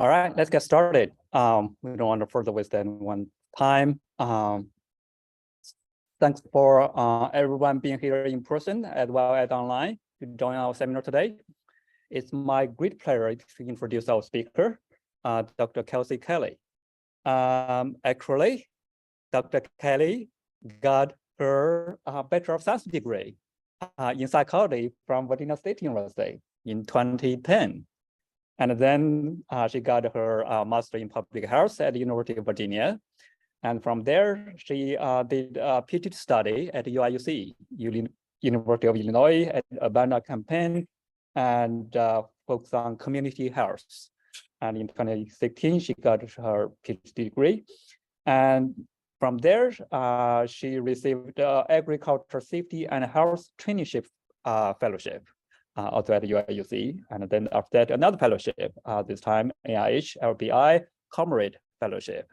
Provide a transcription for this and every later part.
All right, let's get started. We don't want to further waste anyone time. Thanks for everyone being here in person as well as online to join our seminar today. It's my great pleasure to introduce our speaker, Dr. Kelsie Kelly. Actually, Dr. Kelly got her Bachelor of Science degree in psychology from Virginia State University in 2010. And then she got her master in public health at the University of Virginia. And from there, she did a PhD study at UIUC, University of Illinois, at Urbana campaign, and focused on community health. And in 2016, she got her PhD degree. And from there, she received agriculture safety and health traineeship fellowship. Also at UIUC, and then after that, another fellowship, this time AIH LPI Comrade Fellowship.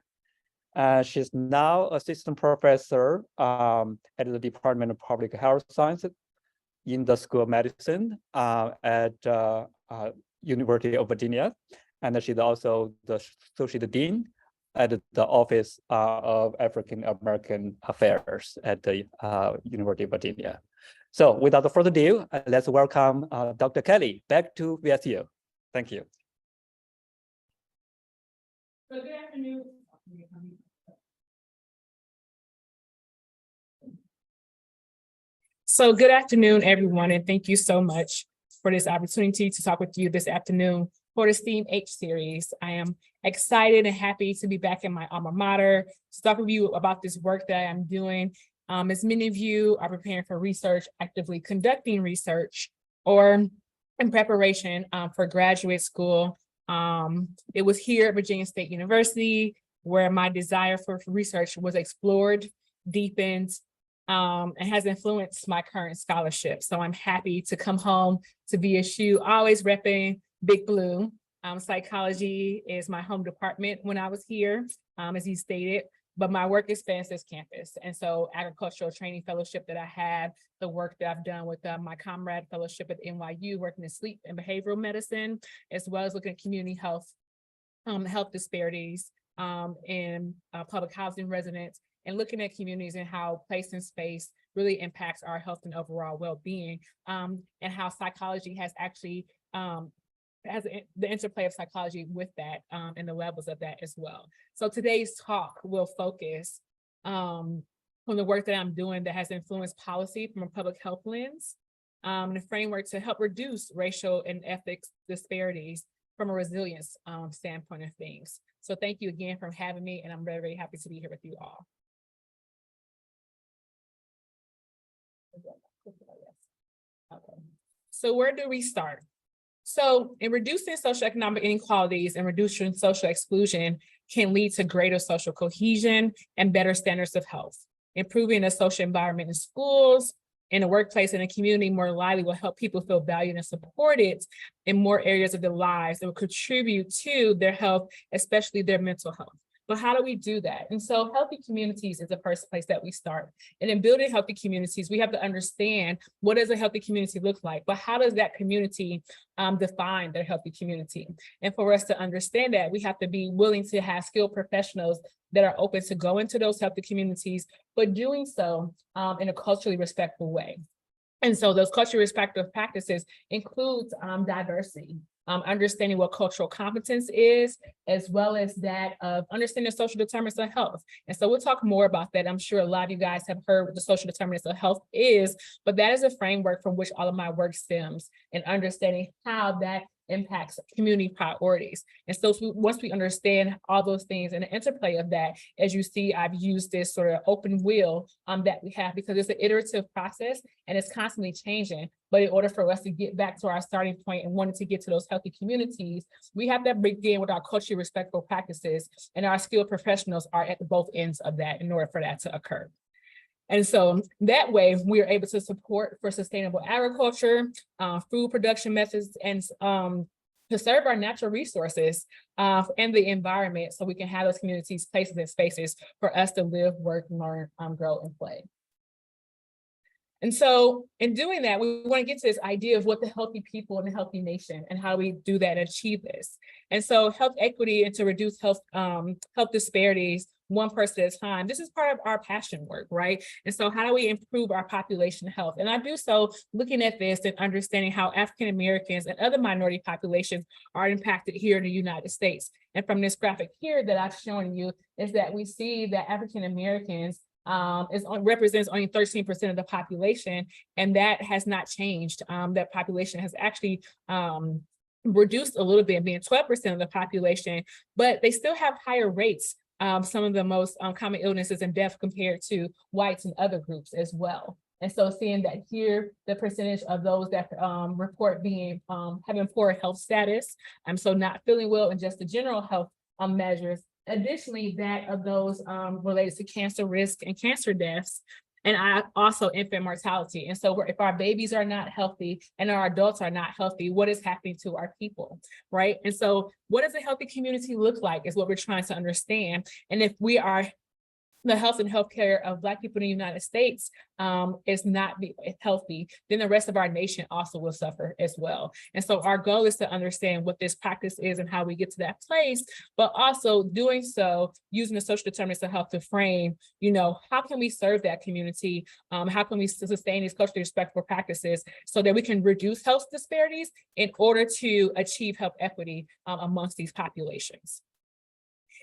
She's now assistant professor at the Department of Public Health Sciences in the School of Medicine at University of Virginia. And she's also the Associate Dean at the Office of African American Affairs at the University of Virginia. So without further ado, let's welcome Dr. Kelly back to VSU. Thank you. So good afternoon. So good afternoon, everyone, and thank you so much for this opportunity to talk with you this afternoon for the STEAM H series. I am excited and happy to be back in my alma mater to talk with you about this work that I am doing. As many of you are preparing for research, actively conducting research, or in preparation for graduate school, it was here at Virginia State University where my desire for research was explored, deepened, and has influenced my current scholarship. So I'm happy to come home to VSU, always repping Big Blue. Psychology is my home department when I was here, as you stated. But my work expands this campus. And so agricultural training fellowship that I had, the work that I've done with my comrade fellowship at NYU, working in sleep and behavioral medicine, as well as looking at community health, health disparities in public housing residents, and looking at communities and how place and space really impacts our health and overall well-being, and how psychology has actually has the interplay of psychology with that and the levels of that as well. So today's talk will focus on the work that I'm doing that has influenced policy from a public health lens, and a framework to help reduce racial and ethics disparities from a resilience standpoint of things. So thank you again for having me, and I'm very, very happy to be here with you all. Okay, so where do we start? So in reducing socioeconomic inequalities and reducing social exclusion can lead to greater social cohesion and better standards of health. Improving the social environment in schools, in the workplace, and the community more lively will help people feel valued and supported in more areas of their lives that will contribute to their health, especially their mental health. But how do we do that? And so healthy communities is the first place that we start. And in building healthy communities, we have to understand, what does a healthy community look like? But how does that community define their healthy community? And for us to understand that, we have to be willing to have skilled professionals that are open to go into those healthy communities, but doing so in a culturally respectful way. And so those culturally respectful practices includes diversity. Understanding what cultural competence is, as well as that of understanding social determinants of health. And so we'll talk more about that. I'm sure a lot of you guys have heard what the social determinants of health is, but that is a framework from which all of my work stems, and understanding how that impacts community priorities. And so once we understand all those things and the interplay of that, as you see, I've used this sort of open wheel that we have, because it's an iterative process and it's constantly changing. But in order for us to get back to our starting point and wanting to get to those healthy communities, we have to begin with our culturally respectful practices, and our skilled professionals are at both ends of that in order for that to occur. And so that way we are able to support for sustainable agriculture, food production methods, and to serve our natural resources and the environment, so we can have those communities, places, and spaces for us to live, work, learn, grow, and play. And so in doing that, we want to get to this idea of what the healthy people and the healthy nation and how we do that and achieve this. And so health equity and to reduce health disparities one person at a time. This is part of our passion work, right? And so how do we improve our population health? And I do so looking at this and understanding how African Americans and other minority populations are impacted here in the United States. And from this graphic here that I've shown you is that we see that African Americans represents only 13% of the population, and that has not changed. That population has actually reduced a little bit, being 12% of the population, but they still have higher rates, some of the most common illnesses and death compared to whites and other groups as well. And so seeing that here, the percentage of those that report being having poor health status, so not feeling well and just the general health measures. Additionally, that of those related to cancer risk and cancer deaths, and also infant mortality. And so if our babies are not healthy and our adults are not healthy, what is happening to our people, right? And so what does a healthy community look like is what we're trying to understand. And if we are the health and healthcare of Black people in the United States is not healthy, then the rest of our nation also will suffer as well. And so our goal is to understand what this practice is and how we get to that place, but also doing so using the social determinants of health to frame, how can we serve that community? How can we sustain these culturally respectful practices so that we can reduce health disparities in order to achieve health equity amongst these populations?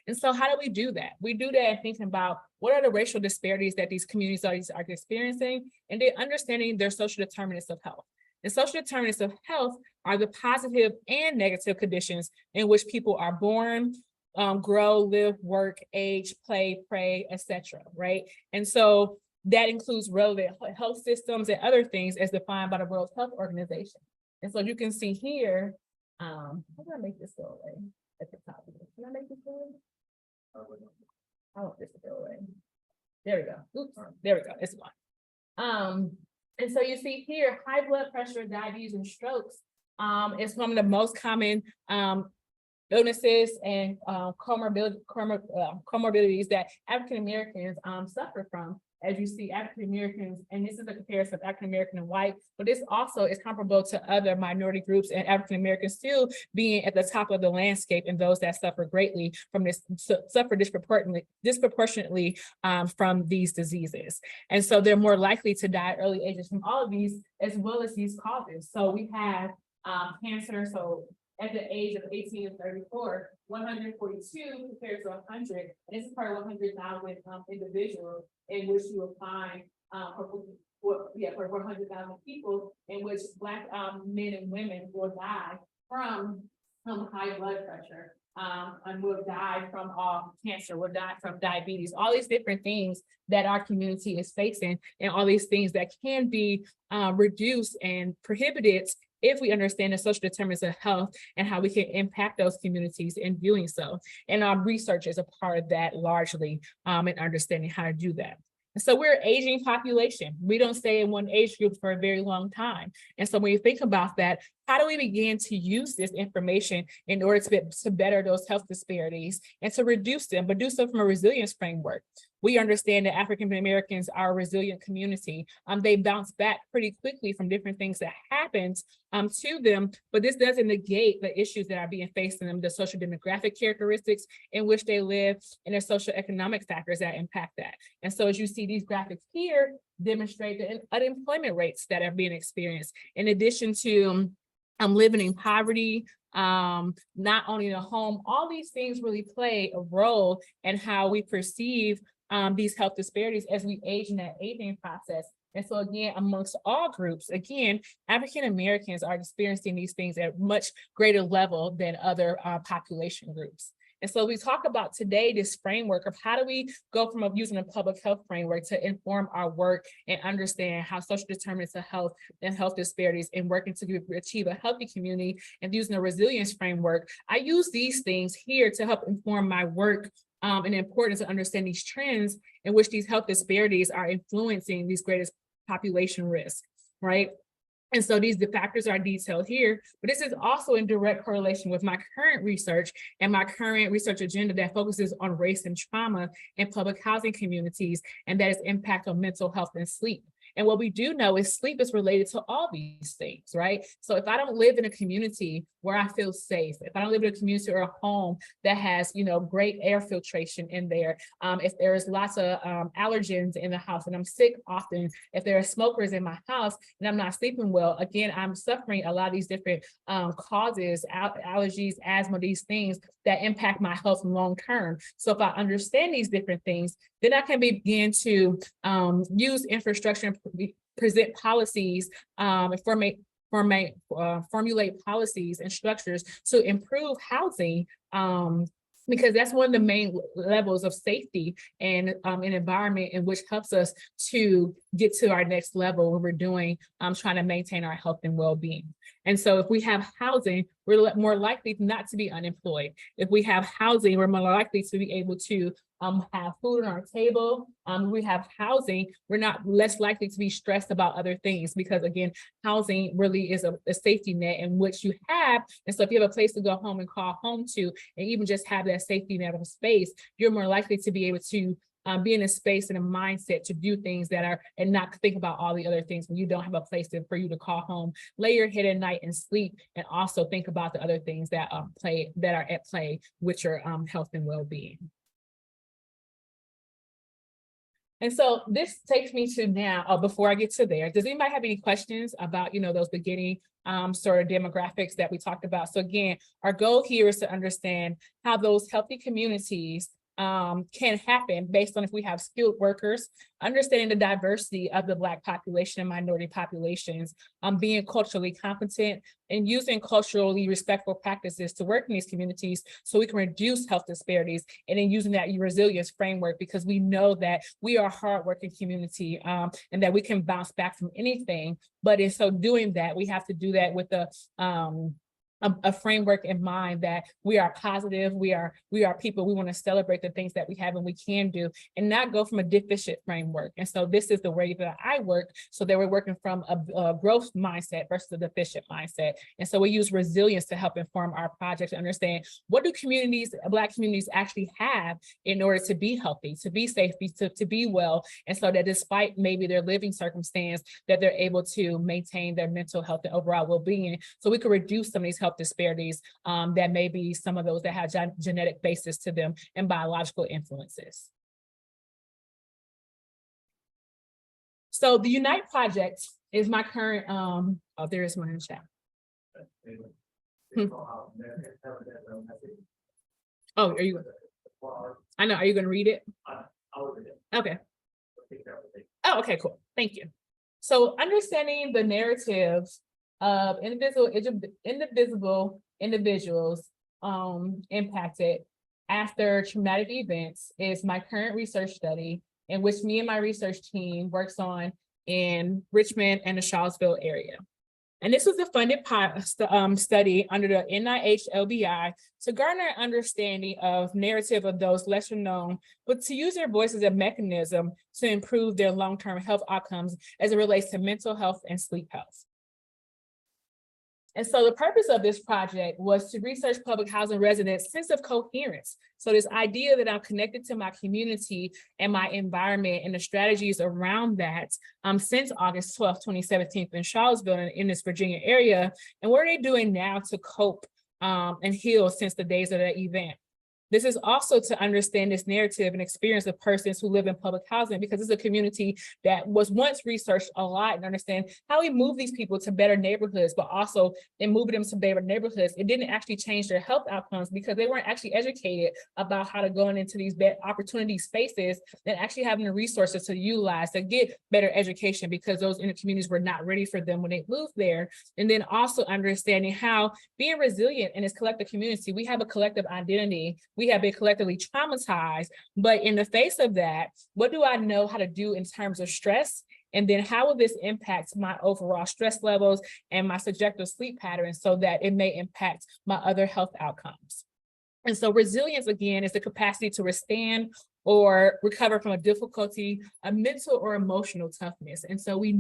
And so how do we do that? We do that thinking about what are the racial disparities that these communities are experiencing, and then understanding their social determinants of health. And social determinants of health are the positive and negative conditions in which people are born, grow, live, work, age, play, pray, etc. Right? And so that includes relevant health systems and other things as defined by the World Health Organization. And so you can see here, how do I make this go away at the top of it? Can I make this go away? I want this to go away. There we go. Oops, there we go. It's gone. And so you see here, high blood pressure, diabetes, and strokes is one of the most common illnesses and comorbidities that African Americans suffer from. As you see, African Americans, and this is a comparison of African American and white, but this also is comparable to other minority groups, and African Americans still being at the top of the landscape, and those that suffer greatly from this, suffer disproportionately from these diseases. And so they're more likely to die at early ages from all of these, as well as these causes. So we have cancer. So at the age of 18 and 34, 142 compared to 100. And this is part of 100,000 individuals in which you will find for 100,000 people in which Black men and women will die from high blood pressure, and will die from cancer, will die from diabetes, all these different things that our community is facing, and all these things that can be reduced and prohibited if we understand the social determinants of health and how we can impact those communities in doing so. And our research is a part of that largely in understanding how to do that. And so we're an aging population. We don't stay in one age group for a very long time. And so when you think about that, how do we begin to use this information in order to better those health disparities and to reduce them, but do so from a resilience framework? We understand that African Americans are a resilient community. They bounce back pretty quickly from different things that happened to them, but this doesn't negate the issues that are being faced in them, the social demographic characteristics in which they live, and the social economic factors that impact that. And so as you see, these graphics here demonstrate the unemployment rates that are being experienced, in addition to living in poverty, not owning a home. All these things really play a role in how we perceive these health disparities as we age in that aging process. And so again, amongst all groups, again, African Americans are experiencing these things at much greater level than other population groups. And so we talk about today this framework of how do we go from using a public health framework to inform our work and understand how social determinants of health and health disparities and working to achieve a healthy community, and using a resilience framework. I use these things here to help inform my work and the importance of understanding these trends in which these health disparities are influencing these greatest population risks, right? And so these factors are detailed here, but this is also in direct correlation with my current research and my current research agenda that focuses on race and trauma in public housing communities, and that is impact on mental health and sleep. And what we do know is sleep is related to all these things, right? So if I don't live in a community where I feel safe, if I don't live in a community or a home that has, great air filtration in there, if there's lots of allergens in the house and I'm sick often, if there are smokers in my house and I'm not sleeping well, again, I'm suffering a lot of these different causes, allergies, asthma, these things that impact my health long term. So if I understand these different things, then I can begin to use infrastructure and present policies and formulate policies and structures to improve housing, because that's one of the main levels of safety and an environment in which helps us to get to our next level when we're doing trying to maintain our health and well-being. And so if we have housing, we're more likely not to be unemployed. If we have housing, we're more likely to be able to have food on our table. We have housing, we're not less likely to be stressed about other things, because again, housing really is a safety net in which you have. And so if you have a place to go home and call home to, and even just have that safety net of space, you're more likely to be able to be in a space and a mindset to do things that are, and not think about all the other things when you don't have a place for you to call home, lay your head at night and sleep, and also think about the other things that are at play, which are health and well-being. And so this takes me to now, before I get to there, does anybody have any questions about, those beginning sort of demographics that we talked about? So again, our goal here is to understand how those healthy communities can happen based on if we have skilled workers, understanding the diversity of the Black population and minority populations, being culturally competent, and using culturally respectful practices to work in these communities so we can reduce health disparities, and then using that resilience framework, because we know that we are a hardworking community and that we can bounce back from anything. But in so doing that, we have to do that with a framework in mind that we are positive, we are people, we want to celebrate the things that we have and we can do, and not go from a deficit framework. And so this is the way that I work, so that we're working from a growth mindset versus a deficient mindset. And so we use resilience to help inform our project, to understand what do Black communities actually have in order to be healthy, to be safe, to be well, and so that despite maybe their living circumstance, that they're able to maintain their mental health and overall well-being, so we can reduce some of these health disparities that may be some of those that have genetic basis to them and biological influences. So the Unite Project is my current, there is one in the chat. Oh, are you? I know, are you going to read it? Okay. Oh, okay, cool. Thank you. So understanding the narratives of indivisible individuals impacted after traumatic events is my current research study, in which me and my research team works on in Richmond and the Charlottesville area. And this was a funded study under the NIH LBI to garner an understanding of narrative of those lesser known, but to use their voice as a mechanism to improve their long-term health outcomes as it relates to mental health and sleep health. And so the purpose of this project was to research public housing residents' sense of coherence. So this idea that I'm connected to my community and my environment and the strategies around that since August 12th, 2017 in Charlottesville and in this Virginia area, and what are they doing now to cope and heal since the days of that event. This is also to understand this narrative and experience of persons who live in public housing, because it's a community that was once researched a lot, and understand how we move these people to better neighborhoods, but also in moving them to better neighborhoods, it didn't actually change their health outcomes because they weren't actually educated about how to go into these opportunity spaces and actually having the resources to utilize to get better education, because those in the communities were not ready for them when they moved there. And then also understanding how being resilient in this collective community, we have a collective identity. We have been collectively traumatized, but in the face of that, what do I know how to do in terms of stress? And then how will this impact my overall stress levels and my subjective sleep patterns so that it may impact my other health outcomes? And so resilience, again, is the capacity to withstand or recover from a difficulty, a mental or emotional toughness. And so we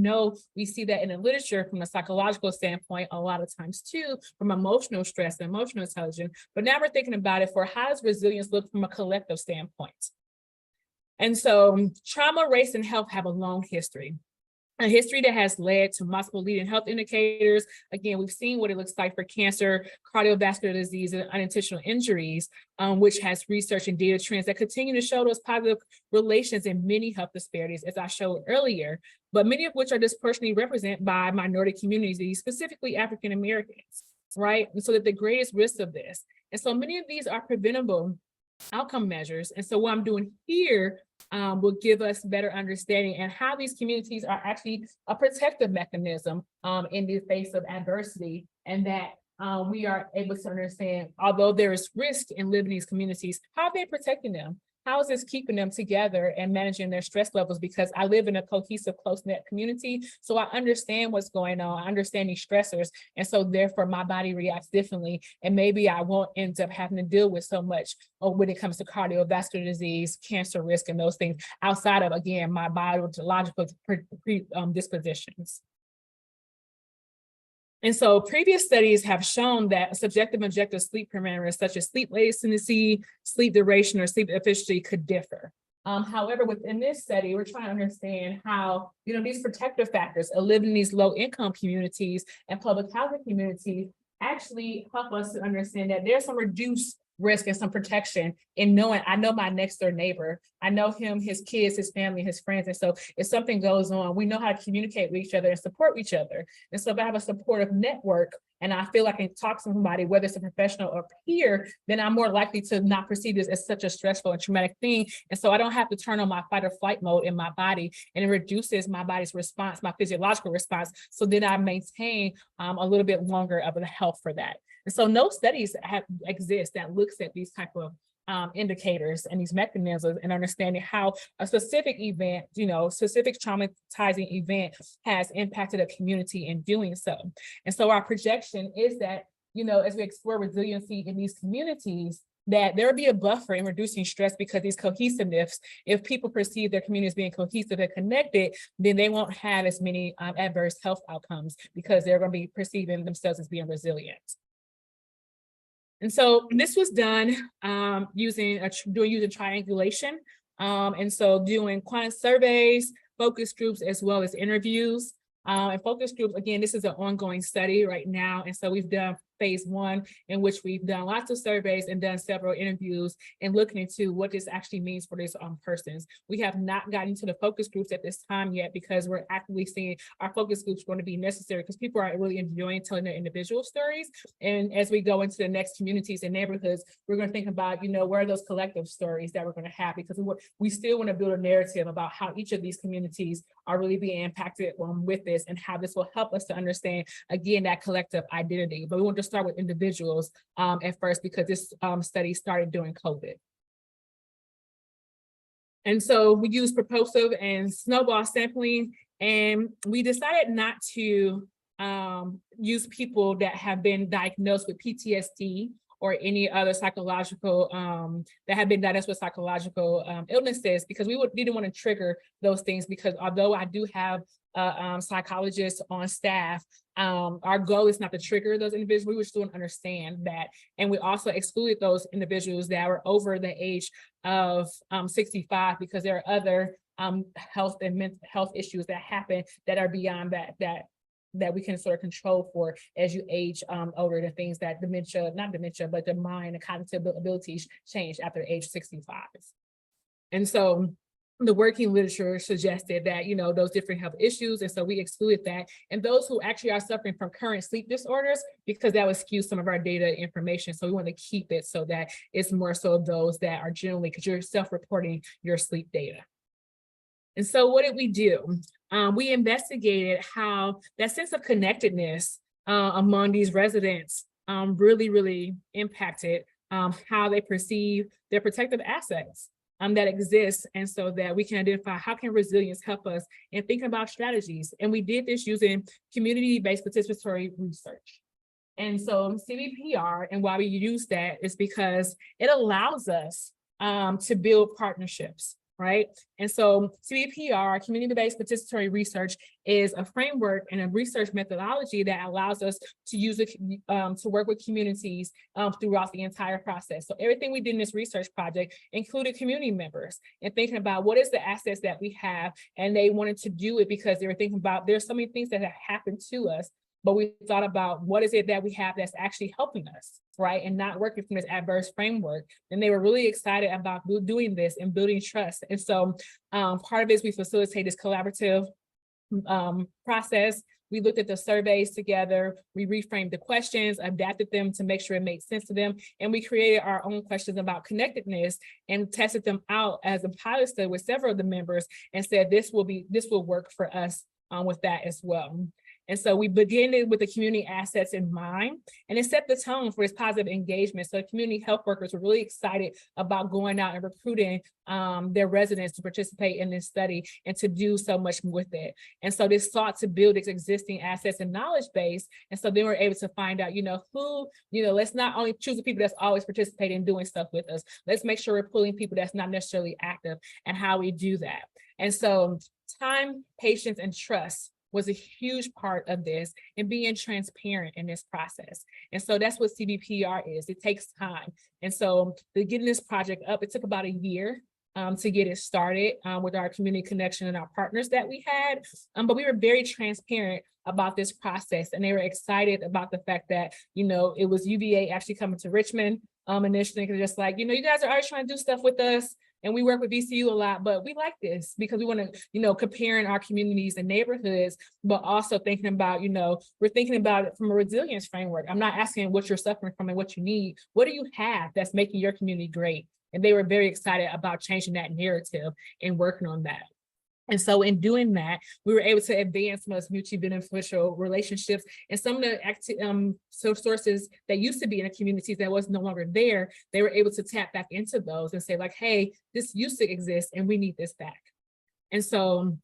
see that in the literature from a psychological standpoint, a lot of times too, from emotional stress and emotional intelligence. But now we're thinking about it for how does resilience look from a collective standpoint? And so trauma, race, and health have a long history. a history that has led to multiple leading health indicators. Again, we've seen what it looks like for cancer, cardiovascular disease, and unintentional injuries, which has research and data trends that continue to show those positive relations in many health disparities, as I showed earlier, but many of which are disproportionately represented by minority communities, specifically African Americans, right? And so that the greatest risk of this. And so many of these are preventable outcome measures. And so what I'm doing here will give us better understanding and how these communities are actually a protective mechanism in the face of adversity, and that we are able to understand, although there is risk in living in these communities, how are they protecting them? How is this keeping them together and managing their stress levels? Because I live in a cohesive, close-knit community, so I understand what's going on. I understand these stressors, and so therefore my body reacts differently, and maybe I won't end up having to deal with so much when it comes to cardiovascular disease, cancer risk, and those things outside of, again, my biological dispositions. And so previous studies have shown that subjective and objective sleep parameters such as sleep latency, sleep duration, or sleep efficiency could differ. However, within this study, we're trying to understand how, these protective factors of living in these low-income communities and public housing communities actually help us to understand that there's some reduced risk and some protection in knowing, I know my next door neighbor, I know him, his kids, his family, his friends. And so if something goes on, we know how to communicate with each other and support each other. And so if I have a supportive network and I feel like I can talk to somebody, whether it's a professional or peer, then I'm more likely to not perceive this as such a stressful and traumatic thing. And so I don't have to turn on my fight or flight mode in my body, and it reduces my body's response, my physiological response. So then I maintain a little bit longer of the health for that. And so no studies exist that looks at these type of indicators and these mechanisms and understanding how a specific event, specific traumatizing event has impacted a community in doing so. And so our projection is that, as we explore resiliency in these communities, that there will be a buffer in reducing stress because these cohesiveness, if people perceive their community as being cohesive and connected, then they won't have as many adverse health outcomes because they're going to be perceiving themselves as being resilient. And so this was done using triangulation. And so doing quant surveys, focus groups, as well as interviews. And focus groups, again, this is an ongoing study right now. And so we've done phase 1, in which we've done lots of surveys and done several interviews and looking into what this actually means for these persons. We have not gotten to the focus groups at this time yet because we're actively seeing our focus groups going to be necessary because people are really enjoying telling their individual stories. And as we go into the next communities and neighborhoods, we're going to think about, where are those collective stories that we're going to have, because we still want to build a narrative about how each of these communities are really being impacted with this and how this will help us to understand, again, that collective identity. But we want to start with individuals at first because this study started during COVID. And so we use propulsive and snowball sampling, and we decided not to use people that have been diagnosed with PTSD or any other psychological, that have been diagnosed with psychological illnesses, because we didn't want to trigger those things, because although I do have psychologists on staff, our goal is not to trigger those individuals. We just don't understand that. And we also excluded those individuals that were over the age of 65, because there are other health and mental health issues that happen that are beyond that we can sort of control for as you age older, the things that not dementia, but the mind and cognitive abilities change after age 65. And so the working literature suggested that, those different health issues. And so we excluded that. And those who actually are suffering from current sleep disorders, because that would skew some of our data information. So we want to keep it so that it's more so those that are generally, because you're self-reporting your sleep data. And so what did we do? We investigated how that sense of connectedness among these residents really impacted how they perceive their protective assets that exist. And so that we can identify how can resilience help us in thinking about strategies. And we did this using community-based participatory research. And so CBPR, and why we use that is because it allows us to build partnerships. right? And so CBPR, community-based participatory research, is a framework and a research methodology that allows us to use it to work with communities throughout the entire process. So everything we did in this research project included community members and thinking about what is the assets that we have, and they wanted to do it because they were thinking about there's so many things that have happened to us, but we thought about what is it that we have that's actually helping us, right? And not working from this adverse framework. And they were really excited about doing this and building trust. And so part of it is we facilitate this collaborative process. We looked at the surveys together, we reframed the questions, adapted them to make sure it made sense to them, and we created our own questions about connectedness and tested them out as a pilot study with several of the members and said this will work for us with that as well. And so we began it with the community assets in mind, and it set the tone for its positive engagement. So community health workers were really excited about going out and recruiting their residents to participate in this study and to do so much with it. And so this sought to build its existing assets and knowledge base. And so then we're able to find out, let's not only choose the people that's always participating and doing stuff with us. Let's make sure we're pulling people that's not necessarily active, and how we do that. And so time, patience, and trust was a huge part of this, and being transparent in this process. And so that's what CBPR is. It takes time. And so to getting this project up, it took about a year to get it started with our community connection and our partners that we had. But we were very transparent about this process, and they were excited about the fact that, it was UVA actually coming to Richmond initially, just like, you guys are always trying to do stuff with us. And we work with VCU a lot, but we like this because we want to, comparing our communities and neighborhoods, but also thinking about, we're thinking about it from a resilience framework. I'm not asking what you're suffering from and what you need. What do you have that's making your community great? And they were very excited about changing that narrative and working on that. And so in doing that, we were able to advance some of those mutually beneficial relationships, and some of the sources that used to be in the communities that was no longer there, they were able to tap back into those and say like, hey, this used to exist and we need this back. And so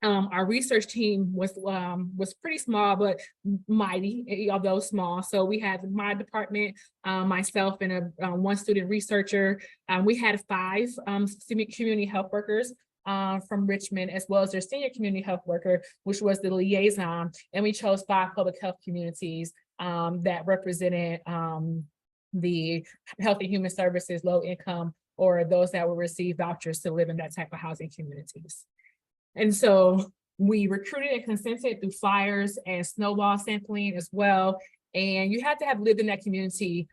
our research team was pretty small, but mighty, although small. So we had my department, myself, and one student researcher. We had 5 community health workers from Richmond, as well as their senior community health worker, which was the liaison. And we chose 5 public health communities that represented the Health and Human Services, low income, or those that will receive vouchers to live in that type of housing communities. And so we recruited and consented through flyers and snowball sampling as well. And you had to have lived in that community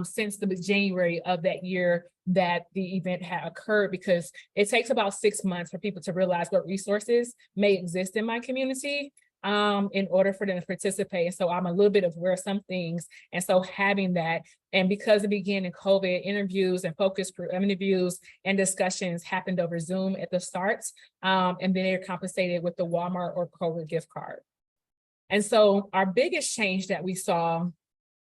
since the January of that year that the event had occurred, because it takes about 6 months for people to realize what resources may exist in my community in order for them to participate. And so I'm a little bit aware of some things. And so having that, and because it began in COVID, interviews and focus group interviews and discussions happened over Zoom at the start. And then they're compensated with the Walmart or Kroger gift card. And so our biggest change that we saw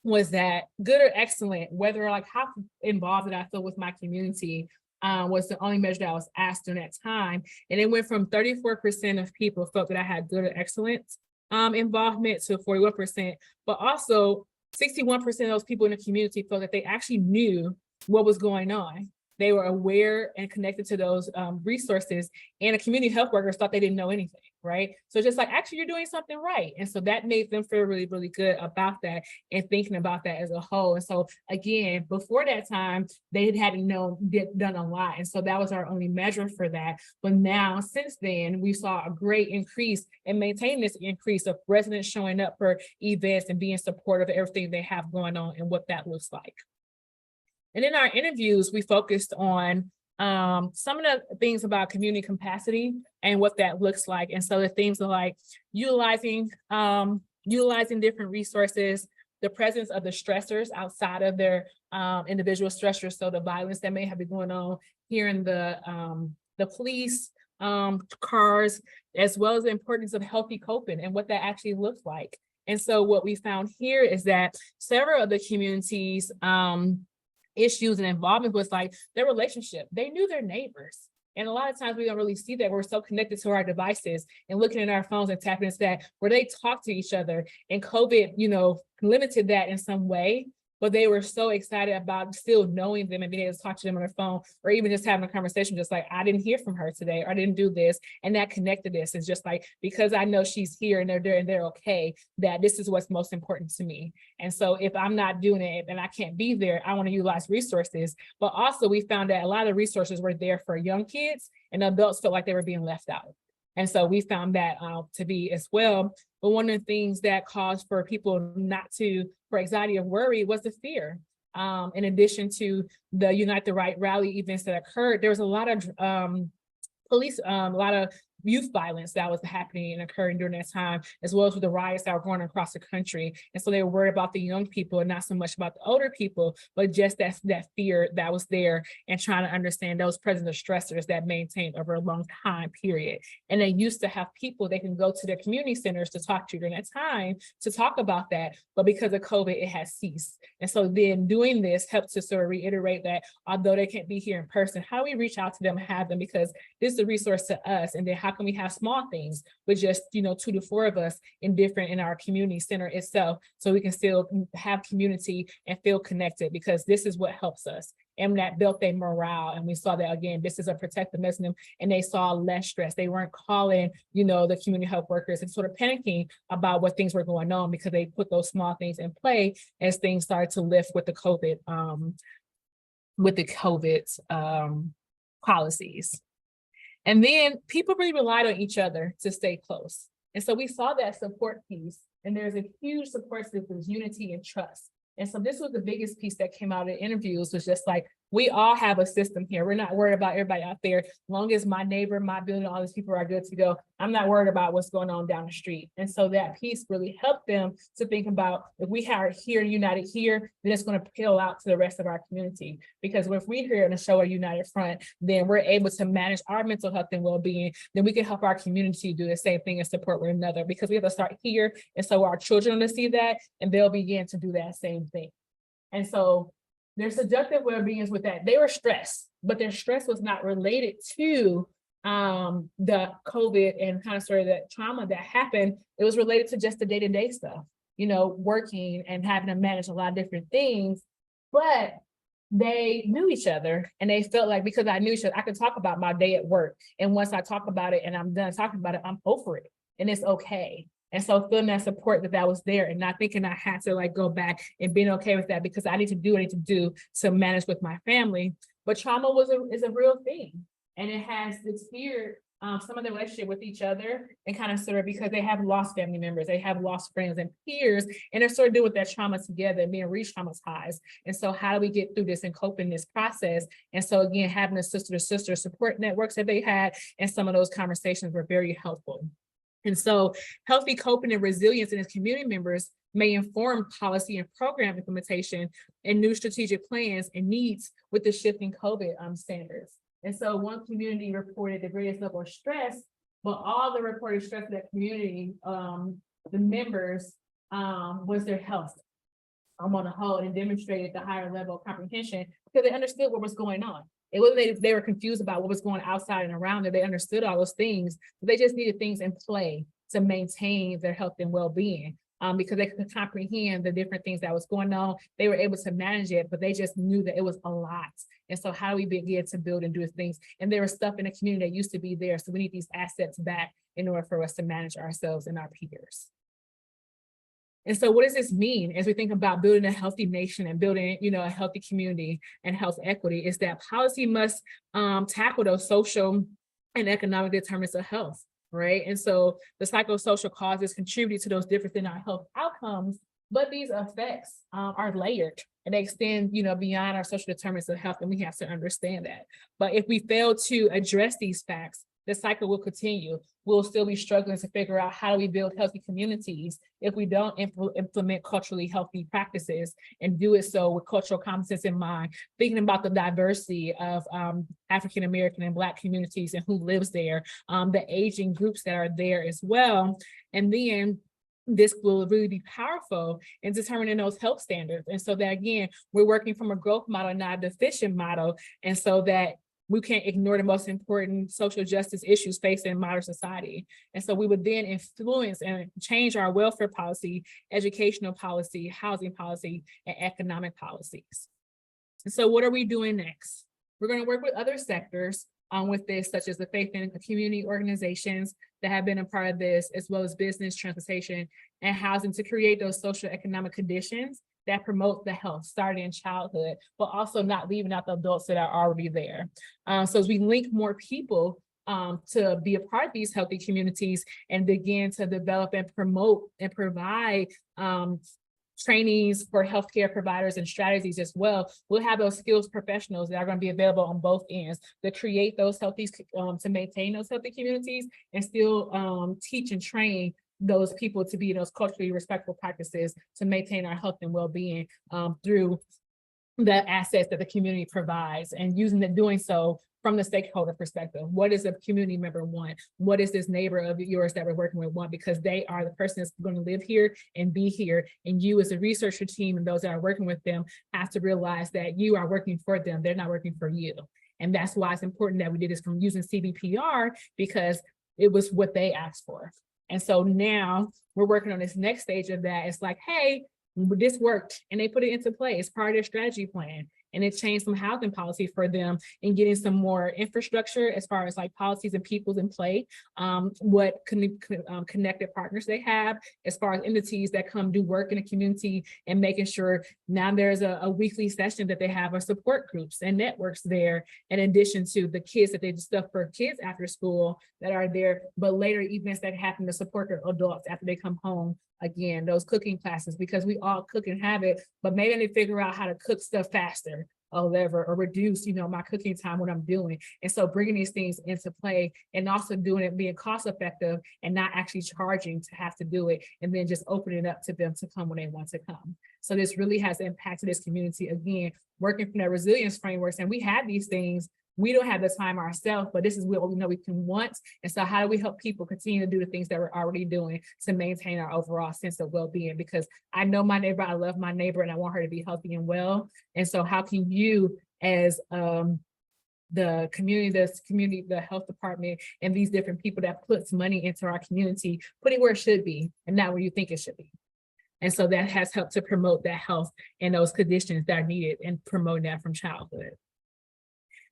was that good or excellent, whether like how involved did I feel with my community, was the only measure that I was asked during that time. And it went from 34% of people felt that I had good or excellent involvement to 41%, but also 61% of those people in the community felt that they actually knew what was going on. They were aware and connected to those resources, and the community health workers thought they didn't know anything, right? So just like, actually, you're doing something right. And so that made them feel really, really good about that and thinking about that as a whole. And so again, before that time, they hadn't done a lot. And so that was our only measure for that. But now, since then, we saw a great increase and maintain this increase of residents showing up for events and being supportive of everything they have going on and what that looks like. And in our interviews, we focused on some of the things about community capacity and what that looks like. And so the things are like utilizing different resources, the presence of the stressors outside of their individual stressors. So the violence that may have been going on here in the police cars, as well as the importance of healthy coping and what that actually looks like. And so what we found here is that several of the communities issues and involvement was like their relationship. They knew their neighbors. And a lot of times we don't really see that. We're so connected to our devices and looking at our phones and tapping into that, where they talk to each other. And COVID, limited that in some way. but they were so excited about still knowing them and being able to talk to them on the phone, or even just having a conversation, just like, I didn't hear from her today, or I didn't do this. And that connectedness is just like, because I know she's here and they're there and they're okay, that this is what's most important to me. And so if I'm not doing it and I can't be there, I want to utilize resources. But also we found that a lot of the resources were there for young kids, and adults felt like they were being left out. And so we found that to be as well. But one of the things that caused for people for anxiety or worry was the fear. In addition to the Unite the Right rally events that occurred, there was a lot of a lot of youth violence that was happening and occurring during that time, as well as with the riots that were going across the country. And so they were worried about the young people and not so much about the older people, but just that fear that was there, and trying to understand those present stressors that maintained over a long time period. And they used to have people they can go to their community centers to talk to during that time to talk about that. But because of COVID, it has ceased. And so then doing this helps to sort of reiterate that although they can't be here in person, how do we reach out to them and have them, because this is a resource to us. And then how can we have small things with just, 2 to 4 of us in our community center itself, so we can still have community and feel connected, because this is what helps us. And that built their morale. And we saw that, again, this is a protective mechanism, and they saw less stress. They weren't calling, the community health workers and sort of panicking about what things were going on, because they put those small things in play as things started to lift with the COVID, policies. And then people really relied on each other to stay close. And so we saw that support piece, and there's a huge support system, unity and trust. And so this was the biggest piece that came out of the interviews, was just like, we all have a system here. We're not worried about everybody out there. As long as my neighbor, my building, all these people are good to go, I'm not worried about what's going on down the street. And so that piece really helped them to think about, if we are here united here, then it's going to peel out to the rest of our community. Because if we here in a show a united front, then we're able to manage our mental health and well-being. Then we can help our community do the same thing and support one another, because we have to start here. And so our children will see that, and they'll begin to do that same thing. And so their subjective well-being with that. They were stressed, but their stress was not related to the COVID and kind of sort of that trauma that happened. It was related to just the day-to-day stuff, working and having to manage a lot of different things. But they knew each other, and they felt like, because I knew each other, I could talk about my day at work. And once I talk about it and I'm done talking about it, I'm over it, and it's okay. And so feeling that support that was there, and not thinking I had to go back, and being okay with that, because I need to do what I need to do to manage with my family. But trauma is a real thing, and it has steered some of the relationship with each other, and kind of sort of, because they have lost family members, they have lost friends and peers, and they're sort of dealing with that trauma together and being re-traumatized. And so how do we get through this and cope in this process? And so again, having a sister-to-sister support networks that they had, and some of those conversations were very helpful. And so healthy coping and resilience in its community members may inform policy and program implementation and new strategic plans and needs with the shifting COVID standards. And so one community reported the greatest level of stress, but all the reported stress of that community, the members, was their health on the whole, and demonstrated the higher level of comprehension, because they understood what was going on. It wasn't they were confused about what was going outside and around them. They understood all those things, but they just needed things in play to maintain their health and well-being, because they could comprehend the different things that was going on. They were able to manage it, but they just knew that it was a lot. And so how do we begin to build and do things? And there was stuff in the community that used to be there. So we need these assets back in order for us to manage ourselves and our peers. And so what does this mean as we think about building a healthy nation and building, a healthy community and health equity? Is that policy must tackle those social and economic determinants of health, right? And so the psychosocial causes contribute to those differences in our health outcomes, but these effects are layered, and they extend, beyond our social determinants of health, and we have to understand that. But if we fail to address these facts, the cycle will continue. We'll still be struggling to figure out how do we build healthy communities if we don't implement culturally healthy practices, and do it so with cultural competence in mind, thinking about the diversity of African-American and Black communities and who lives there, the aging groups that are there as well. And then this will really be powerful in determining those health standards. And so that, again, we're working from a growth model, not a deficient model. And so that we can't ignore the most important social justice issues facing modern society. And so we would then influence and change our welfare policy, educational policy, housing policy, and economic policies. And so what are we doing next? We're going to work with other sectors with this, such as the faith and community organizations that have been a part of this, as well as business, transportation, and housing, to create those social economic conditions that promote the health starting in childhood, but also not leaving out the adults that are already there. So as we link more people to be a part of these healthy communities and begin to develop and promote and provide trainings for healthcare providers and strategies as well, we'll have those skills professionals that are going to be available on both ends to create those healthy, to maintain those healthy communities and still teach and train those people to be those culturally respectful practices to maintain our health and well-being through the assets that the community provides, and doing so from the stakeholder perspective. What does a community member want? What is this neighbor of yours that we're working with want? Because they are the person that's going to live here and be here. And you as a researcher team and those that are working with them have to realize that you are working for them. They're not working for you. And that's why it's important that we did this from using CBPR, because it was what they asked for. And so now we're working on this next stage of that. It's like, hey, this worked, and they put it into play. It's part of their strategy plan. And it changed some housing policy for them and getting some more infrastructure as far as like policies and peoples in play, what connected partners they have as far as entities that come do work in the community, and making sure now there's a weekly session that they have, or support groups and networks there, in addition to the kids that they do stuff for kids after school that are there, but later events that happen to support their adults after they come home. Again, those cooking classes, because we all cook and have it, but maybe they figure out how to cook stuff faster or whatever, or reduce, my cooking time, what I'm doing. And so bringing these things into play, and also doing it, being cost effective and not actually charging to have to do it, and then just opening it up to them to come when they want to come. So this really has impacted this community, again, working from their resilience frameworks. And we have these things. We don't have the time ourselves, but this is what we know we can want. And so how do we help people continue to do the things that we're already doing to maintain our overall sense of well-being? Because I know my neighbor, I love my neighbor, and I want her to be healthy and well. And so how can you, as the community, the health department, and these different people that puts money into our community, put it where it should be and not where you think it should be? And so that has helped to promote that health and those conditions that are needed, and promote that from childhood.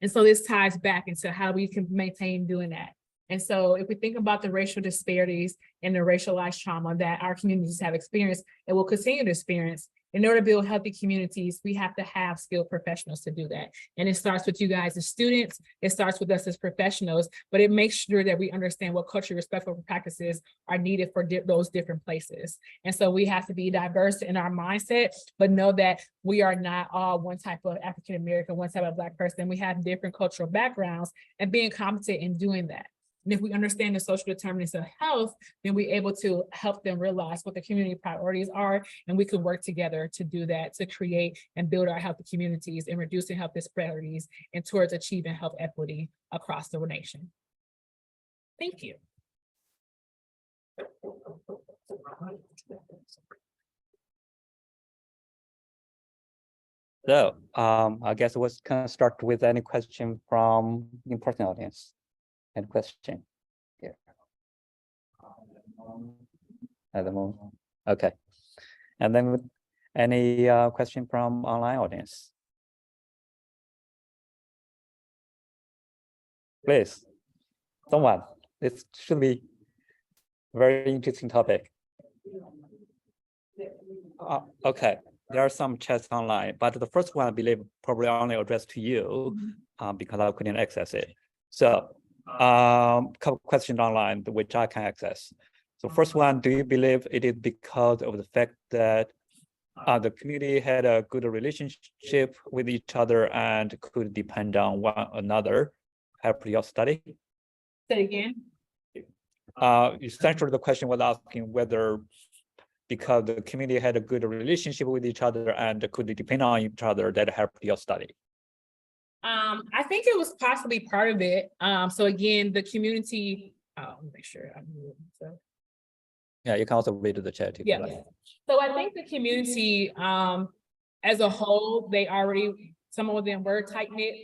And so this ties back into how we can maintain doing that. And so if we think about the racial disparities and the racialized trauma that our communities have experienced and will continue to experience, in order to build healthy communities, we have to have skilled professionals to do that. And it starts with you guys as students, it starts with us as professionals, but it makes sure that we understand what culturally respectful practices are needed for those different places. And so we have to be diverse in our mindset, but know that we are not all one type of African-American, one type of Black person. We have different cultural backgrounds, and being competent in doing that. And if we understand the social determinants of health, then we're able to help them realize what the community priorities are, and we can work together to do that, to create and build our healthy communities and reducing health disparities, and towards achieving health equity across the nation. Thank you. So I guess we're going to start with any question from the in-person audience. Any question here? At the moment, okay. And then any question from online audience? Please, someone. This should be a very interesting topic. Okay, there are some chats online, but the first one I believe probably only addressed to you because I couldn't access it. So couple questions online which I can access. So first one, do you believe it is because of the fact that the community had a good relationship with each other and could depend on one another after your study? Say again. Essentially, the question was asking whether because the community had a good relationship with each other and could depend on each other that helped your study. I think it was possibly part of it. So again, the community, let me make sure I'm moving, so. Yeah, you can also read the chat. Yeah. So I think the community as a whole, some of them were tight-knit.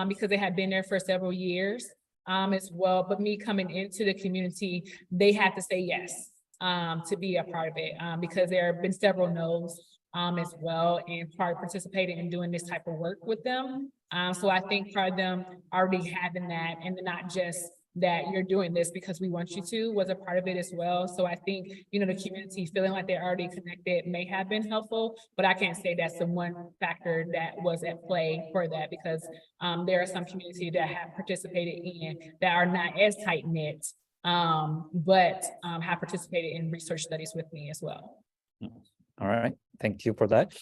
because they had been there for several years as well. But me coming into the community, they had to say yes to be a part of it because there have been several no's as well, and participating in doing this type of work with them. So I think part of them already having that, and not just that you're doing this because we want you to, was a part of it as well. So I think, you know, the community feeling like they're already connected may have been helpful, but I can't say that's the one factor that was at play for that, because there are some communities that have participated in that are not as tight knit, but have participated in research studies with me as well. All right, thank you for that.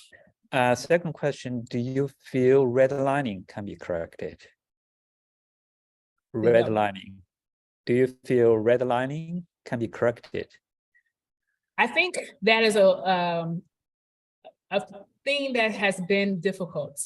Second question, do you feel redlining can be corrected? Redlining. Do you feel redlining can be corrected? I think that is a thing that has been difficult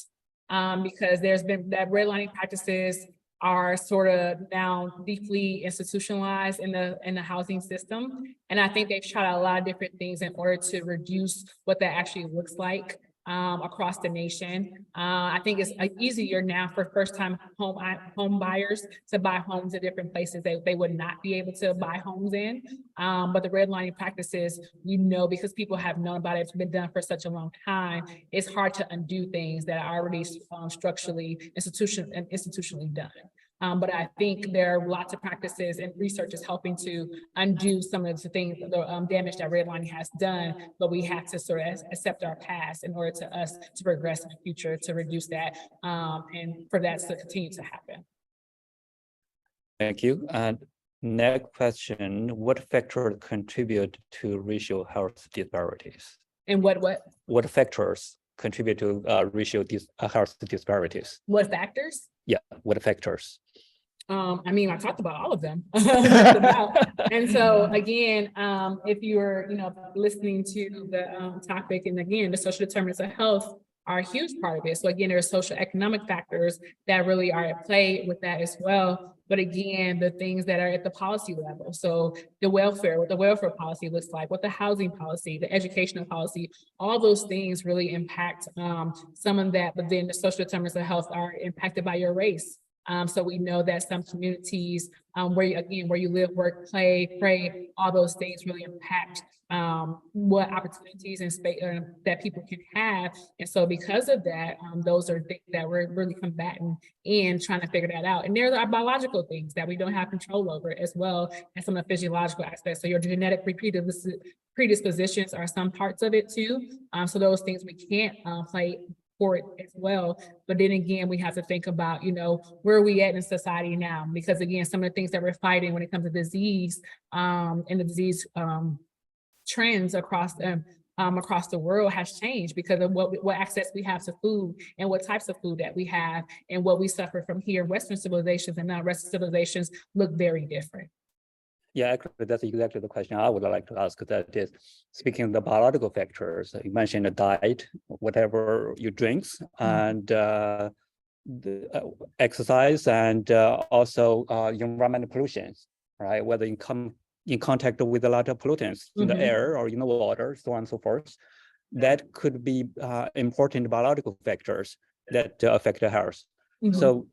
because there's been that redlining practices are sort of now deeply institutionalized in the housing system. And I think they've tried a lot of different things in order to reduce what that actually looks like across the nation. I think it's easier now for first-time home buyers to buy homes in different places that they would not be able to buy homes in. But the redlining practices, we know, because people have known about it, it's been done for such a long time, it's hard to undo things that are already structurally, institutionally done. But I think there are lots of practices and research is helping to undo some of the things, the damage that redlining has done, but we have to sort of accept our past in order to us to progress in the future, to reduce that, and for that to continue to happen. Thank you. And next question, what factors contribute to racial health disparities? And what? What factors contribute to racial health disparities? What factors? Yeah, what factors? I mean, I talked about all of them. And so again, if you're, listening to the topic, and again, the social determinants of health are a huge part of it. So again, there's social economic factors that really are at play with that as well. But again, the things that are at the policy level. So the welfare, what the welfare policy looks like, what the housing policy, the educational policy, all those things really impact some of that. But then the social determinants of health are impacted by your race. So we know that some communities where you live, work, play, pray, all those things really impact what opportunities and space that people can have. And so because of that, those are things that we're really combating and trying to figure that out. And there are biological things that we don't have control over, as well as some of the physiological aspects. So your genetic predispositions are some parts of it too. So those things we can't play for it as well. But then again, we have to think about, where are we at in society now? Because again, some of the things that we're fighting when it comes to disease and the disease trends across the world has changed because of what access we have to food and what types of food that we have and what we suffer from here. Western civilizations and non-Western civilizations look very different. Yeah, actually, that's exactly the question I would like to ask. That is, speaking of the biological factors, you mentioned the diet, whatever you drink, and the exercise, and also environmental pollution, right? Whether you come in contact with a lot of pollutants in the air or in the water, so on and so forth, that could be important biological factors that affect the health. So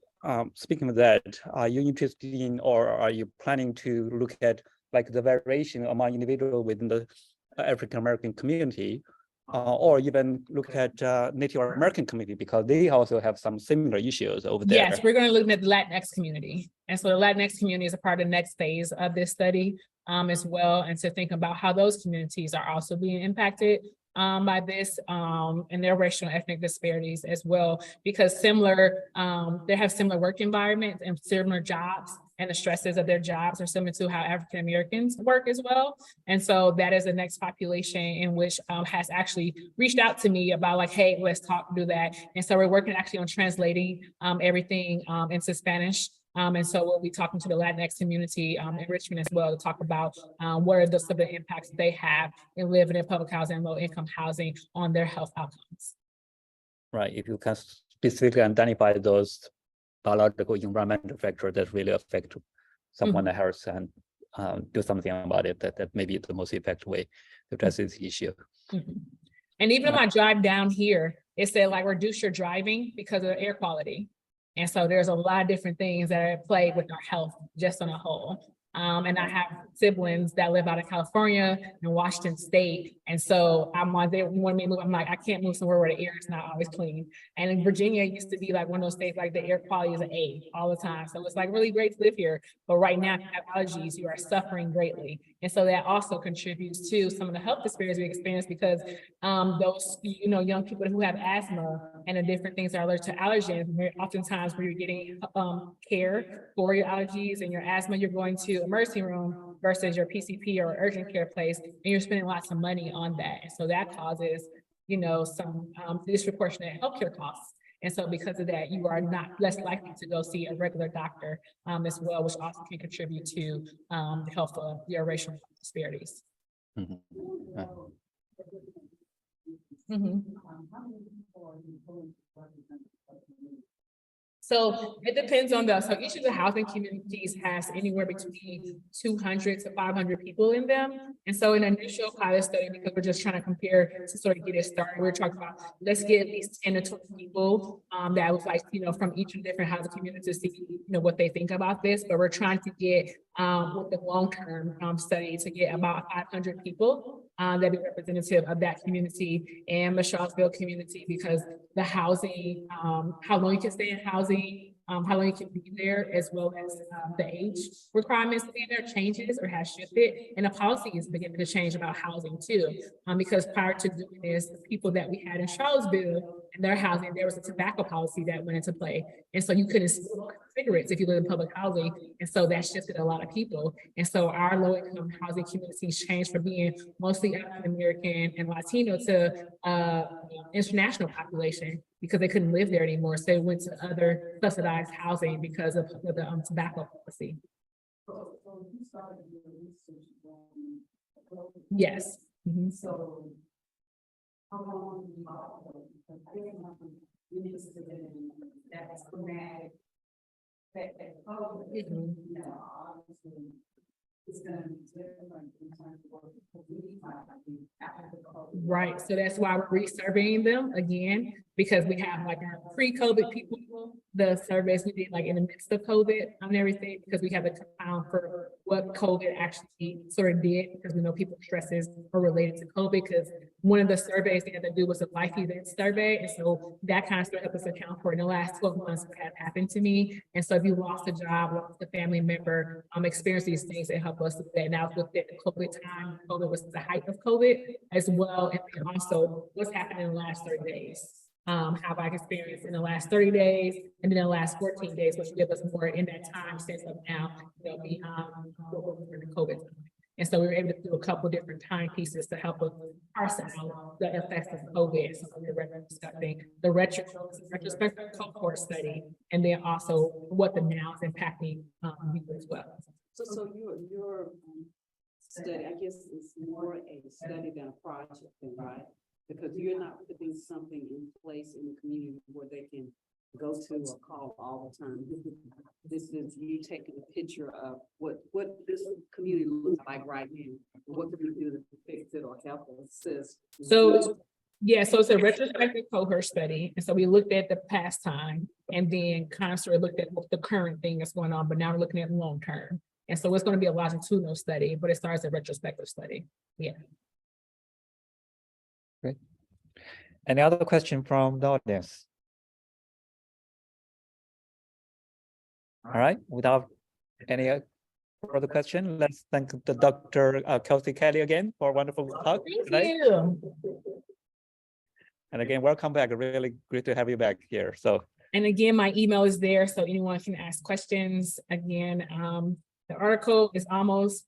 speaking of that, are you interested in, or are you planning to look at like the variation among individuals within the African American community, or even look at Native American community, because they also have some similar issues over there? Yes, we're going to look at the Latinx community. And so the Latinx community is a part of the next phase of this study as well, and to think about how those communities are also being impacted by this and their racial and ethnic disparities as well, because they have similar work environments and similar jobs, and the stresses of their jobs are similar to how African Americans work as well. And so that is the next population in which has actually reached out to me about like, hey, let's do that. And so we're working actually on translating everything into Spanish. And so we'll be talking to the Latinx community in Richmond as well to talk about what are some of the impacts they have in living in public housing and low income housing on their health outcomes. Right, if you can specifically identify those biological environmental factors that really affect someone's health and do something about it, that may be the most effective way to address this issue. And even on my drive down here, it said like reduce your driving because of the air quality. And so there's a lot of different things that are at play with our health just on a whole. And I have siblings that live out of California and Washington State. And so they want me to move. I'm like, I can't move somewhere where the air is not always clean. And in Virginia used to be like one of those states, like the air quality is an A all the time. So it's like really great to live here. But right now, if you have allergies, you are suffering greatly. And so that also contributes to some of the health disparities we experience because those, young people who have asthma and the different things that are allergic to allergens, oftentimes when you're getting care for your allergies and your asthma, you're going to emergency room versus your PCP or urgent care place, and you're spending lots of money on that. And so that causes, some disproportionate healthcare costs. And so because of that, you are not less likely to go see a regular doctor as well, which also can contribute to the health of your racial disparities. So it depends on so each of the housing communities has anywhere between 200 to 500 people in them. And so in an initial pilot study, because we're just trying to compare to sort of get it started, we're talking about, let's get at least 10 to 20 people that was like, from each of the different housing communities to see, what they think about this. But we're trying to get with the long-term study to get about 500 people that be representative of that community and the Charlottesville community, because the housing, how long you can stay in housing, how long you can be there, as well as the age requirements to be there changes or has shifted. And the policy is beginning to change about housing too. Because prior to doing this, the people that we had in Charlottesville and their housing, there was a tobacco policy that went into play. And so you couldn't smoke cigarettes if you live in public housing. And so that shifted a lot of people. And so our low income housing communities changed from being mostly African American and Latino to international population, because they couldn't live there anymore. So they went to other subsidized housing because of the tobacco policy. Yes. So right, so that's why we're resurveying them again, because we have like our pre-COVID people, the surveys we did like in the midst of COVID and everything, because we have a compound for what COVID actually sort of did, because we know people's stresses are related to COVID, because one of the surveys they had to do was a life event survey. And so that kind of sort of helped us account for in the last 12 months what had happened to me. And so if you lost a job, lost a family member, experience these things, that help us with that. Now with the COVID time, COVID was the height of COVID as well. And then also what's happened in the last 30 days. How I've experienced in the last 30 days and then the last 14 days, which will give us more in that time since of now, beyond the COVID time. And so we were able to do a couple different timepieces to help us parse out the effects of COVID. So we were discussing the retrospective cohort study, and then also what the now is impacting people as well. So your study, I guess, is more a study than a project, right? Because you're not putting something in place in the community where they can go to or call all the time. This is you taking a picture of what this community looks like right now. What can we do to fix it or help assist? So yeah, so it's a retrospective cohort study. And so we looked at the past time and then kind of sort of looked at what the current thing that's going on, but now we're looking at long term. And so it's going to be a longitudinal study, but it starts a retrospective study. Yeah. Great. Any other question from the audience? All right, without any further question, let's thank the Dr. Kelsie Kelly again for a wonderful talk Thank you. And again, welcome back. Really great to have you back here. So, and again, my email is there, so anyone can ask questions. Again, the article is almost,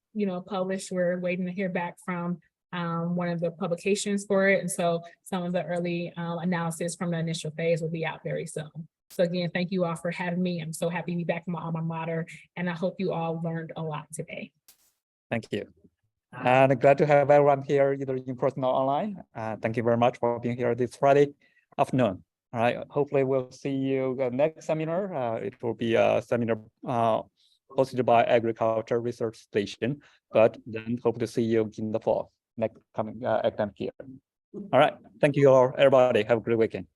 published. We're waiting to hear back from one of the publications for it. And so some of the early analysis from the initial phase will be out very soon. So again, thank you all for having me. I'm so happy to be back in my alma mater, and I hope you all learned a lot today. Thank you. And glad to have everyone here, either in person or online. Thank you very much for being here this Friday afternoon. All right, hopefully we'll see you next seminar. It will be a seminar hosted by Agriculture Research Station, but then hope to see you in the fall, next coming academic year. All right, thank you all, everybody. Have a great weekend.